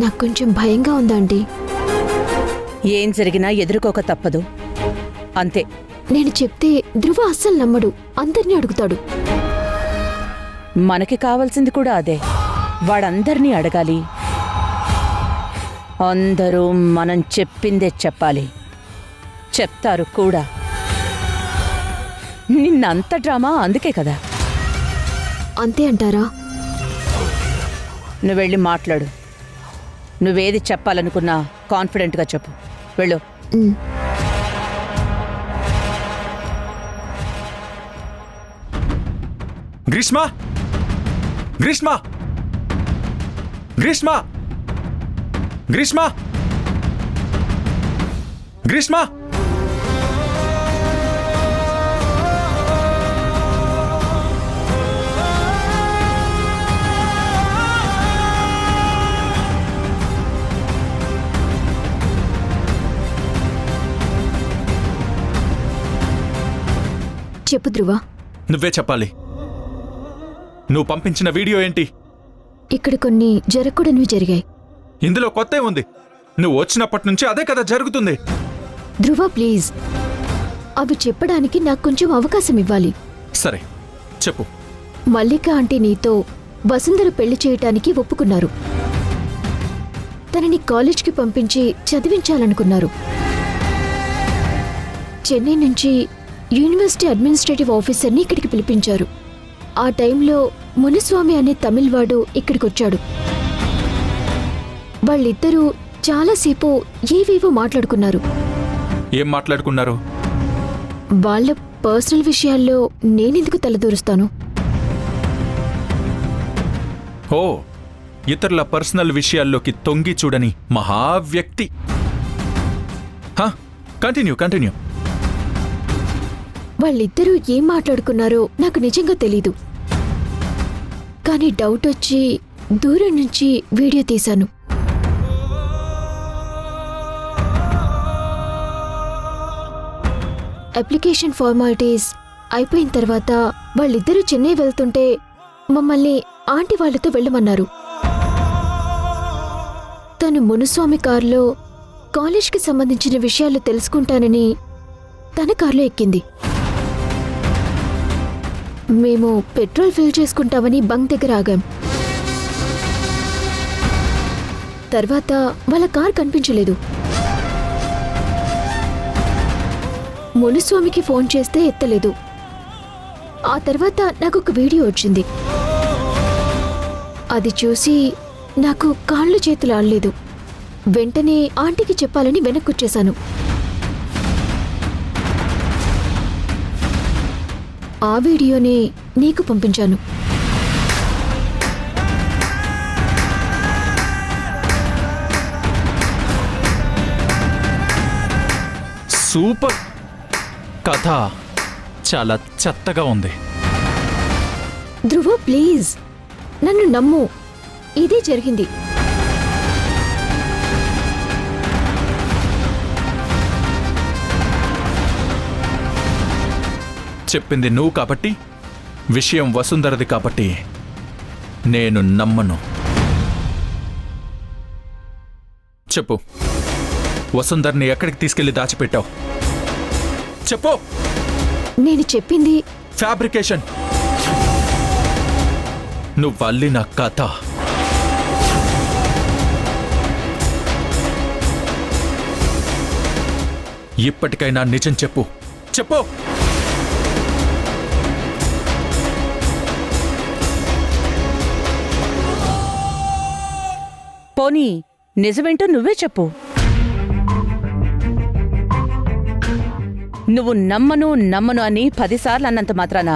నాకు కొంచెం భయంగా ఉందండి. ఏం జరిగినా ఎదుర్కోక తప్పదు, అంతే. నేను చెప్తే ధ్రువ అస్సలు నమ్మడు, అందరినీ అడుగుతాడు. మనకి కావాల్సింది కూడా అదే, వాడందర్నీ అడగాలి. అందరూ మనం చెప్పిందే చెప్పాలి, చెప్తారు కూడా. నిన్నంత డ్రామా అందుకే కదా. అంతే అంటారా? నువ్వు వెళ్ళి మాట్లాడు. నువ్వేది చెప్పాలనుకున్నా కాన్ఫిడెంట్గా చెప్పు. వెళ్ళు. గ్రీష్మ, గ్రీష్మ, గ్రీష్మ, గ్రీష్మ, గ్రీష్మ. చెప్పు ధ్రువ. నువ్వే చెప్పాలి. నువ్వు పంపించిన వీడియో ఏంటి? ఇక్కడ కొన్ని జరగకూడనివి జరిగాయి. ఇందులో కొత్త ఉంది. నువ్వు వచ్చినప్పటి నుంచి అదే కదా జరుగుతుంది. ధ్రువ ప్లీజ్, అవి చెప్పడానికి నాకు కొంచెం అవకాశం ఇవ్వాలి. సరే చెప్పు. మల్లిక ఆంటీ నీతో వసుంధర పెళ్లి చేయటానికి ఒప్పుకున్నారు. తనని కాలేజ్కి పంపించి చదివించాలనుకున్నారు. చెన్నై నుంచి యూనివర్సిటీ అడ్మినిస్ట్రేటివ్ ఆఫీసర్ని ఇక్కడికి పిలిపించారు. ఆ టైంలో మునుస్వామి అనే తమిళ్వాడు ఇక్కడికొచ్చాడు. వాళ్ళిద్దరూ చాలాసేపు ఏవేవో మాట్లాడుకున్నారు. ఏం మాట్లాడుకున్నారు? వాళ్ళ పర్సనల్ విషయాల్లో నేనెందుకు తలదూరుస్తాను? ఓ, ఇతరుల పర్సనల్ విషయాల్లోకి తొంగి చూడని మహావ్యక్తి. Continue continue. వాళ్ళిద్దరూ ఏం మాట్లాడుకున్నారో నాకు నిజంగా తెలీదు. కానీ డౌట్ వచ్చి దూరం నుంచి వీడియో తీశాను. అప్లికేషన్ ఫార్మాలిటీస్ అయిపోయిన తర్వాత వాళ్ళిద్దరూ చెన్నై వెళ్తుంటే మమ్మల్ని ఆంటీ వాళ్లతో వెళ్ళమన్నారు. తను మునుస్వామి కారులో కాలేజ్కి సంబంధించిన విషయాలు తెలుసుకుంటానని తన కారులో ఎక్కింది. మేము పెట్రోల్ ఫిల్ చేసుకుంటామని బంక్ దగ్గర ఆగాం. తర్వాత వాళ్ళ కార్ కనిపించలేదు. మునుస్వామికి ఫోన్ చేస్తే ఎత్తలేదు. ఆ తర్వాత నాకు ఒక వీడియో వచ్చింది. అది చూసి నాకు కాళ్ళు చేతులు ఆడలేదు. వెంటనే ఆంటీకి చెప్పాలని వెనక్కొచ్చేశాను. ఆ వీడియోనే నీకు పంపించాను. సూపర్ కథ. చాలా చెత్తగా ఉంది. ధ్రువ ప్లీజ్, నన్ను నమ్ము, ఇదే జరిగింది. చెప్పింది నువ్వు కాబట్టి, విషయం వసుంధరది కాబట్టి నేను నమ్మను. చెప్పు, వసుంధర్ని ఎక్కడికి తీసుకెళ్లి దాచిపెట్టావు? చెప్పు. నేను చెప్పింది ఫ్యాబ్రికేషన్. నువ్వు అల్లిన కథ. ఇప్పటికైనా నిజం చెప్పు. చెప్పు. పోనీ నిజమేంటో నువ్వే చెప్పు. నువ్వు నమ్మను నమ్మను అని 10 సార్లు అన్నంత మాత్రాన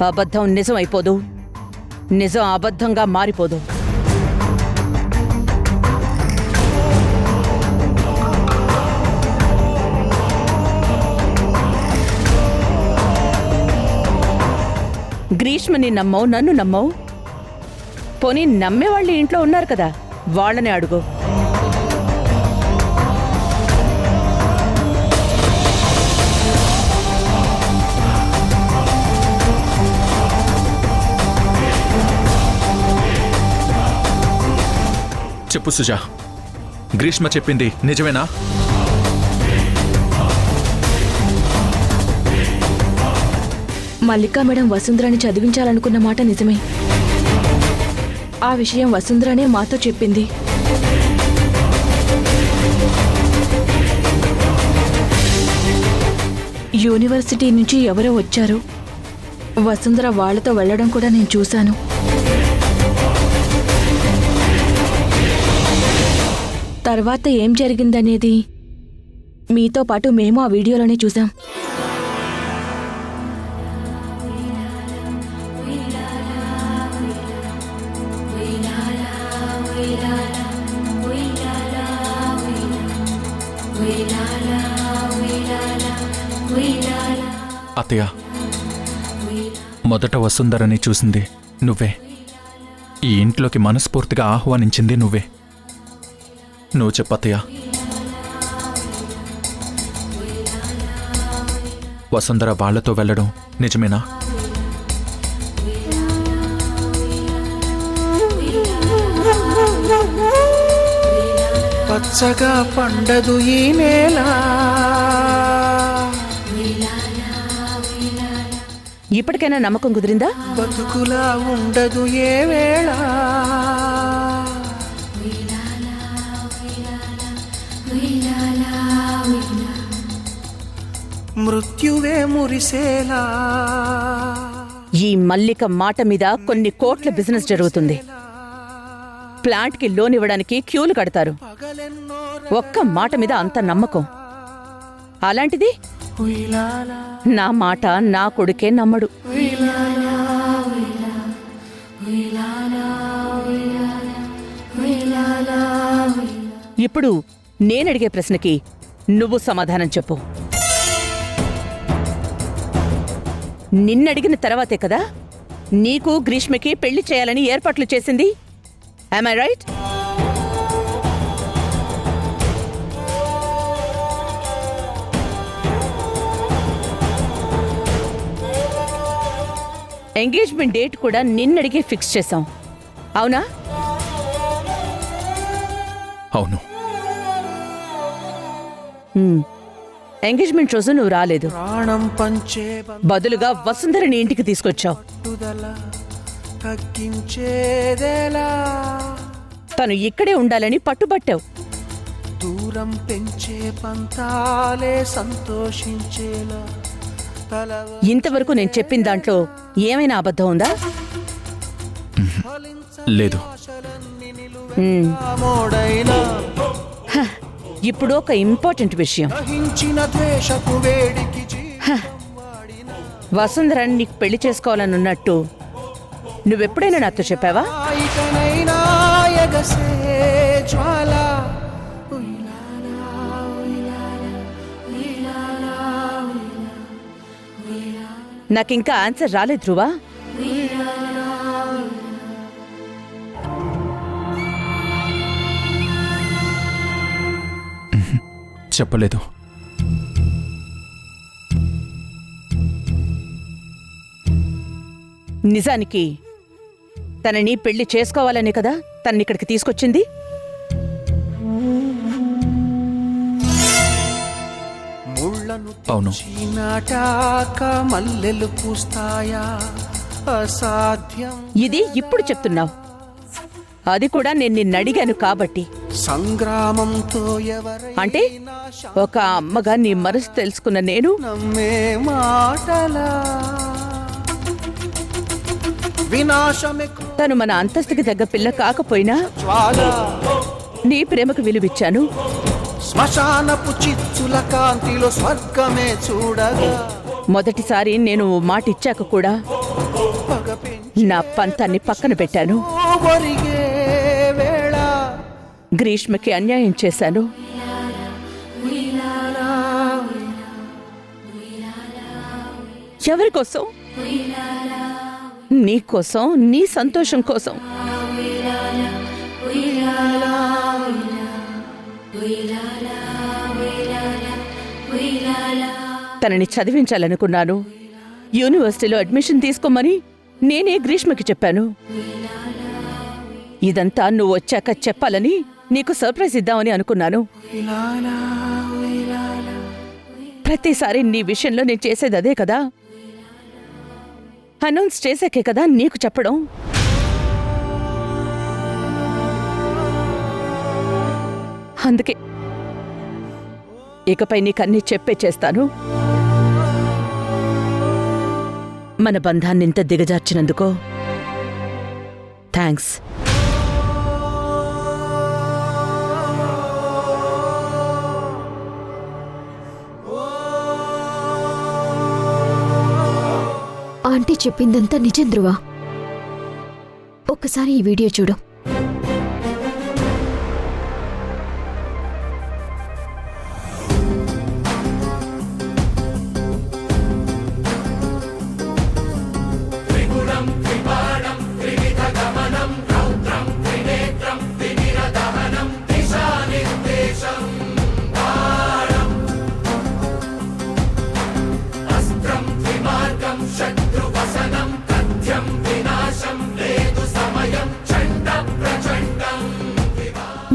అబద్ధం నిజం అయిపోదు, నిజం అబద్ధంగా మారిపోదు. గ్రీష్మని నమ్మవు, నన్ను నమ్మవు. పోనీ నమ్మేవాళ్ళు ఇంట్లో ఉన్నారు కదా, వాళ్ళని అడుగు. చెప్పు సుజా, గ్రీష్మ చెప్పింది నిజమేనా? మల్లికా మేడం వసుంధరని చదివించాలనుకున్న మాట నిజమే. ఆ విషయం వసుంధరనే మాతో చెప్పింది. యూనివర్సిటీ నుంచి ఎవరో వచ్చారు. వసుంధర వాళ్లతో వెళ్లడం కూడా నేను చూశాను. తర్వాత ఏం జరిగిందనేది మీతో పాటు మేము ఆ వీడియోలోనే చూసాం. అత్తయ్య, మొదట వసుంధరని చూసింది నువ్వే. ఈ ఇంట్లోకి మనస్ఫూర్తిగా ఆహ్వానించింది నువ్వే. నువ్వు చెప్పత్తయ్య, వసుంధర వాళ్లతో వెళ్ళడం నిజమేనా? పచ్చగా పండదు ఈ నేల, ఇప్పటికైనా నమ్మకం కుదిరిందా? బతుకులా ఉండదు ఏ వేళ, మృత్యువే మురిసేలా. ఈ మల్లిక మాట మీద కొన్ని కోట్ల బిజినెస్ జరుగుతుంది. ప్లాంట్కి లోన్ ఇవ్వడానికి క్యూలు కడతారు. ఒక్క మాట మీద అంత నమ్మకం. అలాంటిది నా మాట నా కొడుకే నమ్మడు. ఇప్పుడు నేనడిగే ప్రశ్నకి నువ్వు సమాధానం చెప్పు. నిన్నడిగిన తర్వాతే కదా నీకు గ్రీష్మకి పెళ్లి చేయాలని ఏర్పాట్లు చేసింది. Am I right? Engagement date కూడా నిన్నడిగే ఫిక్స్ చేశాం, అవునా? అవును. ఎంగేజ్మెంట్ రోజు నువ్వు రాలేదు. ప్రాణం పంచే బదులుగా వసుంధరని ఇంటికి తీసుకొచ్చావు. పట్టుదల తగ్గించేదేలా, తను ఇక్కడే ఉండాలని పట్టుబట్టావు. దూరం పెంచే పంతాలే సంతోషించేలా. ఇంతవరకు నేను చెప్పిన దాంట్లో ఏమైనా అబద్ధం ఉందా? లేదు. ఇప్పుడు ఒక ఇంపార్టెంట్ విషయం. వసుంధరాన్ని నీకు పెళ్లి చేసుకోవాలనున్నట్టు నువ్వెప్పుడైనా నాతో చెప్పావా? నాకింకా ఆన్సర్ రాలేదు ధ్రువా. చెప్పలేదు. నిజానికి తనని పెళ్లి చేసుకోవాలనే కదా తనని ఇక్కడికి తీసుకొచ్చింది. అవును. మల్లెలు పూస్తాయా అసాధ్యం. ఇది ఇప్పుడు చెప్తున్నావు, అది కూడా నేను నిన్ను అడిగాను కాబట్టి. సంగ్రామంతో అంటే ఒక అమ్మగా నీ మనసు తెలుసుకున్న నేను నమ్మే మాటలా వినాశమే. తను మన అంతస్తుకి తగ్గ పిల్ల కాకపోయినా నీ ప్రేమకు విలువిచ్చాను. శ్మశానపు చిచ్చుల కాంతిలో స్వర్గమే చూడగా. మొదటిసారి నేను మాట ఇచ్చాక కూడా నా పంతాన్ని పక్కన పెట్టాను. గ్రీష్మకి అన్యాయం చేశాను. ఎవరి కోసం? నీ కోసం, నీ సంతోషం కోసం. తనని చదివించాలనుకున్నాను. యూనివర్సిటీలో అడ్మిషన్ తీసుకోమని నేనే గ్రీష్మకి చెప్పాను. ఇదంతా నువ్వు వచ్చాక చెప్పాలని నీకు సర్ప్రైజ్ ఇద్దామని అనుకున్నాను. ప్రతిసారి నీ విషయంలో నేను చేసేది అదే కదా. అనౌన్స్ చేసాకే కదా నీకు చెప్పడం. అందుకే ఇకపై నీకన్నీ చెప్పే చేస్తాను. మన బంధాన్ని ఇంత దిగజార్చినందుకో థ్యాంక్స్. ఆంటీ చెప్పిందంతా నిజం ధ్రువ. ఒక్కసారి ఈ వీడియో చూడు.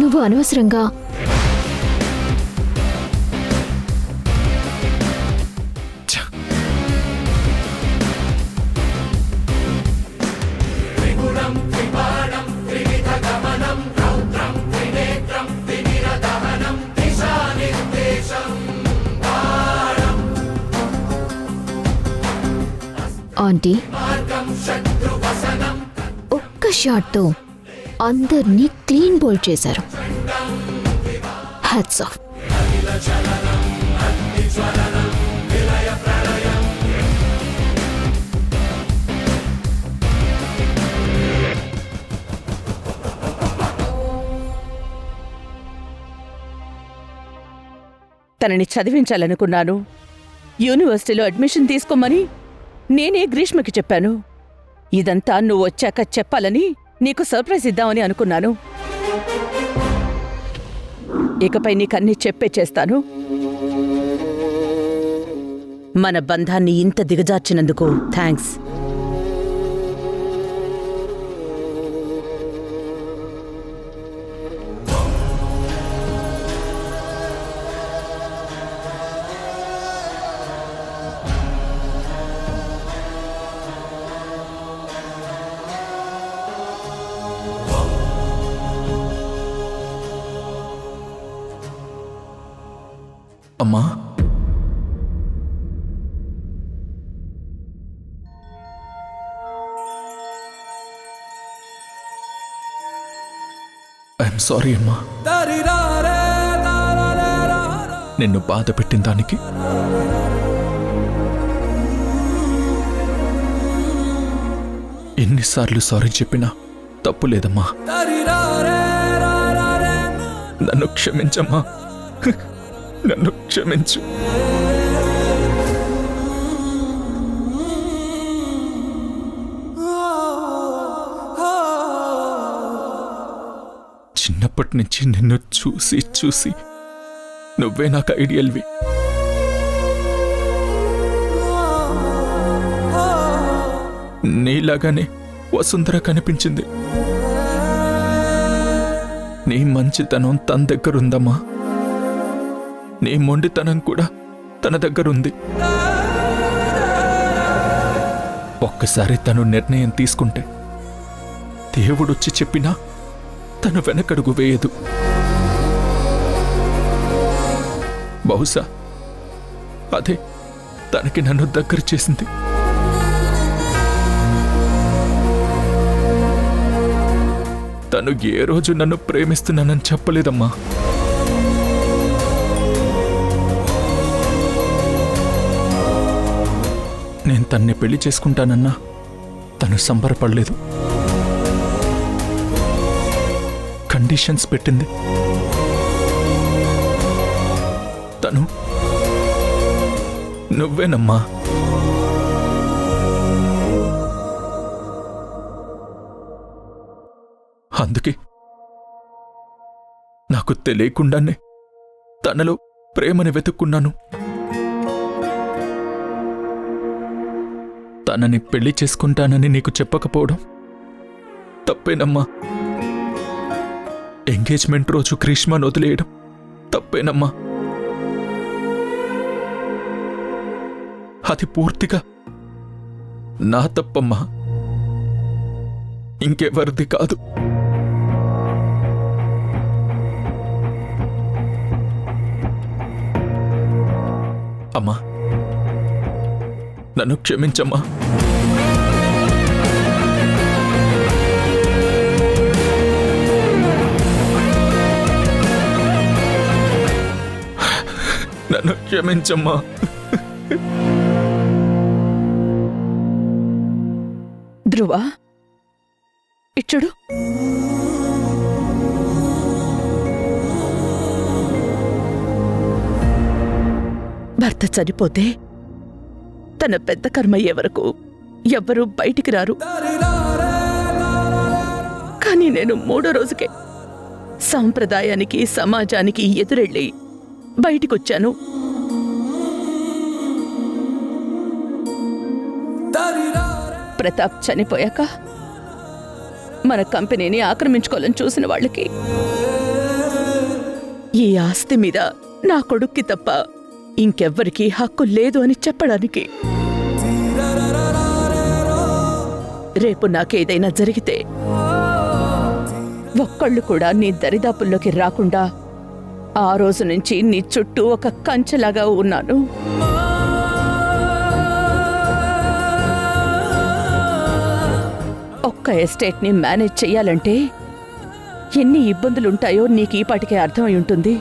నువ్వు అనవసరంగా ఛ! ఆంటీ ఒక్క షాట్తో అందర్నీ క్లీన్ బోల్డ్ చేశారు. Hats off. తనని చదివించాలనుకున్నాను. యూనివర్సిటీలో అడ్మిషన్ తీసుకోమని నేనే గ్రీష్మకి చెప్పాను. ఇదంతా నువ్వు వచ్చాక చెప్పాలని నీకు సర్ప్రైజ్ ఇద్దామని అనుకున్నాను. ఇకపై నీకన్నీ చెప్పే చేస్తాను. మన బంధాన్ని ఇంత దిగజార్చినందుకు థ్యాంక్స్. అమ్మా, ఐఎమ్ సారీ అమ్మా. నిన్ను బాధ పెట్టిన దానికి ఎన్నిసార్లు సారీ చెప్పినా తప్పు లేదమ్మా. నన్ను క్షమించమ్మా, నన్ను క్షమించు. చిన్నప్పటి నుంచి నిన్ను చూసి చూసి నువ్వే నాకు ఐడియల్వి. నీలాగానే వసుంధర కనిపించింది. నీ మంచితనం తన దగ్గరుందమ్మా. నీ మొండితనం కూడా తన దగ్గరుంది. ఒక్కసారి తను నిర్ణయం తీసుకుంటే దేవుడొచ్చి చెప్పినా తను వెనకడుగు వేయదు. బహుశా అదే తనకి నన్ను దగ్గర చేసింది. తను ఏ రోజు నన్ను ప్రేమిస్తున్నానని చెప్పలేదమ్మా. నేను తన్ని పెళ్లి చేసుకుంటానన్నా తను సంబరపడలేదు. కండిషన్స్ పెట్టింది. తను నువ్వేనమ్మా. అందుకే నాకు తెలియకుండానే తనలో ప్రేమని వెతుక్కున్నాను. తనని పెళ్లి చేసుకుంటానని నీకు చెప్పకపోవడం తప్పేనమ్మా. ఎంగేజ్మెంట్ రోజు గ్రీష్మను వదిలేయడం తప్పేనమ్మా. అది పూర్తిగా నా తప్పమ్మా, ఇంకెవరిది కాదు. అమ్మా, నన్ను క్షమించమ్మా. నన్ను క్షమించమ్మా. ధ్రువ, ఇచ్చుడు. భర్త చనిపోతే తన పెద్ద కర్మయ్యే వరకు ఎవ్వరూ బయటికి రారు. కానీ నేను 3వ రోజుకే సాంప్రదాయానికి సమాజానికి ఎదురెళ్ళి బయటికొచ్చాను. ప్రతాప్ చనిపోయాక మన కంపెనీని ఆక్రమించుకోవాలని చూసిన వాళ్ళకి ఈ ఆస్తి మీద నా కొడుక్కి తప్ప ఇంకెవ్వరికీ హక్కు లేదు అని చెప్పడానికి. రేపు నాకేదైనా జరిగితే ఒక్కళ్ళు కూడా నీ దరిదాపుల్లోకి రాకుండా ఆ రోజు నుంచి నీ చుట్టూ ఒక కంచెలాగా ఉన్నాను. ఒక్క ఎస్టేట్ని మేనేజ్ చెయ్యాలంటే ఎన్ని ఇబ్బందులుంటాయో నీకు ఈ పాటికే అర్థమై ఉంటుంది.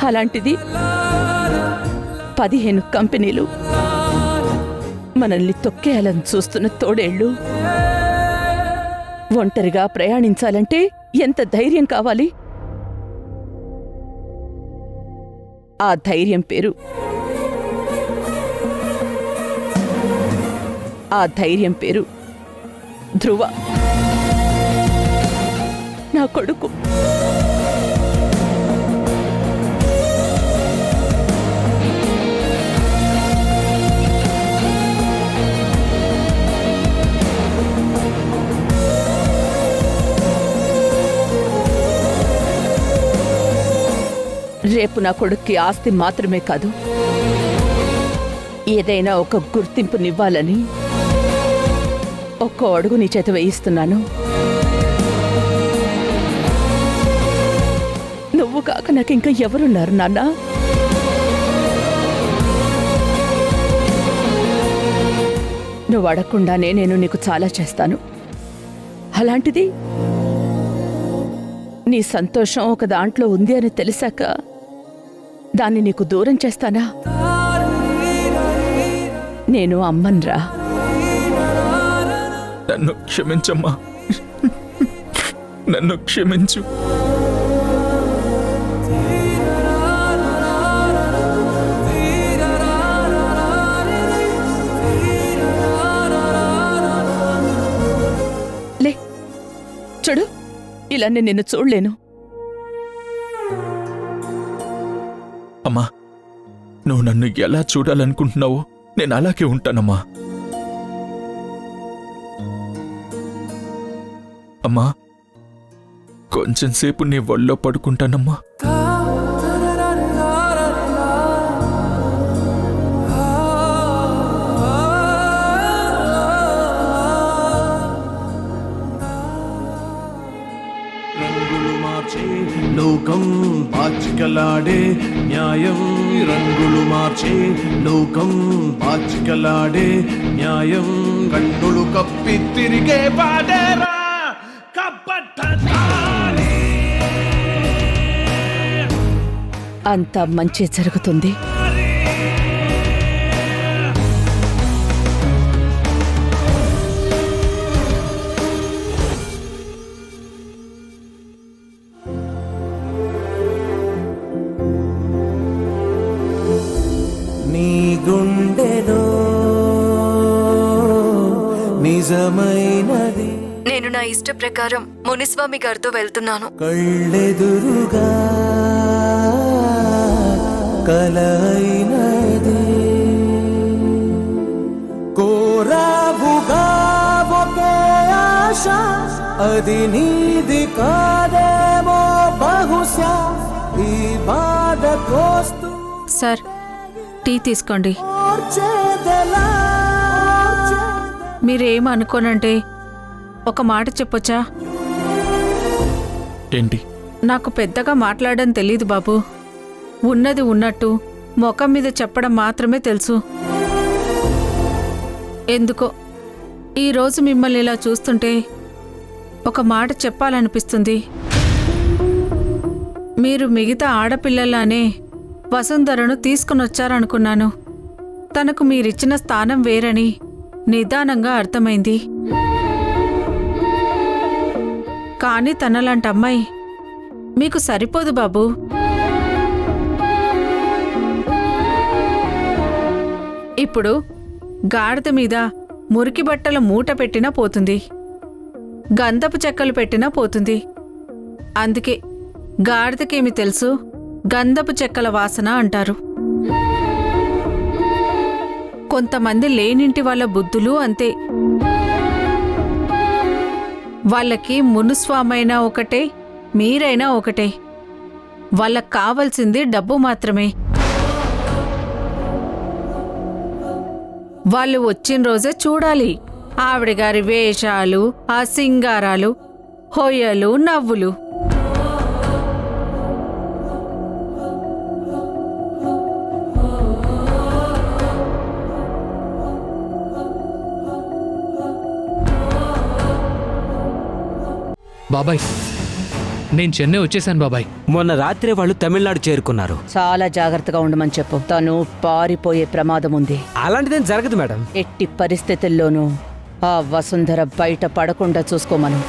అలాంటిది 15 కంపెనీలు మనల్ని తొక్కేయాలని చూస్తున్న తోడేళ్లు ఒంటరిగా ప్రయాణించాలంటే ఎంత ధైర్యం కావాలి? ఆ ధైర్యం పేరు ధ్రువ, నా కొడుకు. రేపు నా కొడుక్కి ఆస్తి మాత్రమే కాదు, ఏదైనా ఒక గుర్తింపునివ్వాలని ఒక్కో అడుగు నీ చేత వేయిస్తున్నాను. నువ్వు కాక నాకింకా ఎవరున్నారు నాన్న? నువ్వు అడగకుండానే నేను నీకు చాలా చేస్తాను. అలాంటిది నీ సంతోషం ఒక దాంట్లో ఉంది అని తెలిసాక దాన్ని నీకు దూరం చేస్తానా? నేను అమ్మన్రా. నన్ను క్షమించమ్మా, నన్ను క్షమించు. లే, చూడు, ఇలా నేను నిన్ను చూడలేను. అమ్మా, నువ్వు నన్ను ఎలా చూడాలనుకుంటున్నావో నేను అలాగే ఉంటానమ్మా. అమ్మా, కొంచెం సేపు నీ ఒళ్ళో పడుకుంటానమ్మా. లోకం పాచికలాడే న్యాయం, రంగులు మార్చే లోకం పాచికలాడే న్యాయం, కన్నులు కప్పి తిరిగే పాడేరా కప్పట్టాలి. అంతా మంచి జరుగుతుంది. నీ గుండెలో నిజమైనది, నేను నా ఇష్ట ప్రకారం మునిస్వామి గారితో వెళ్తున్నాను. కళ్ళెదురుగా కలైనది, కోరావుగా ఒకే ఆశ ఆశ అది నీది కాదేమో బహుశా ఈ బాధ కోస్తూ సార్ టీ తీసుకోండి. ఓర్చేదెలా? మీరేం అనుకోనంటే ఒక మాట చెప్పొచ్చా? ఏంటి? నాకు పెద్దగా మాట్లాడడం తెలీదు బాబు. ఉన్నది ఉన్నట్టు ముఖం మీద చెప్పడం మాత్రమే తెలుసు. ఎందుకో ఈరోజు మిమ్మల్ని ఇలా చూస్తుంటే ఒక మాట చెప్పాలనిపిస్తుంది. మీరు మిగతా ఆడపిల్లలానే వసుంధరను తీసుకునొచ్చారనుకున్నాను. తనకు మీరిచ్చిన స్థానం వేరని నిదానంగా అర్థమైంది. కాని తనలాంటి అమ్మాయి మీకు సరిపోదు బాబు. ఇప్పుడు గాడిద మీద మురికి బట్టల మూట పెట్టినా పోతుంది, గంధపు చెక్కలు పెట్టినా పోతుంది. అందుకే గాడిదకేమి తెలుసు, గంధపు చెక్కల వాసన అంటారు. కొంతమంది లేనింటి వాళ్ళ బుద్ధులు అంతే. వాళ్ళకి మునుస్వామైనా ఒకటే, మీరైనా ఒకటే. వాళ్ళకి కావలసింది డబ్బు మాత్రమే. వాళ్ళు వచ్చిన రోజే చూడాలి ఆవిడ గారి వేషాలు, ఆ సింగారాలు, హొయ్యలు, నవ్వులు. బాబాయ్, నేను చెన్నై వచ్చేసాను బాబాయ్. మొన్న రాత్రే వాళ్ళు తమిళనాడు చేరుకున్నారు. చాలా జాగ్రత్తగా ఉండమని చెప్పు. తను పారిపోయే ప్రమాదం ఉంది. అలాంటిదేం జరగదు మేడం. ఎట్టి పరిస్థితుల్లోనూ ఆ వసుంధర బయట పడకుండా చూసుకోమను.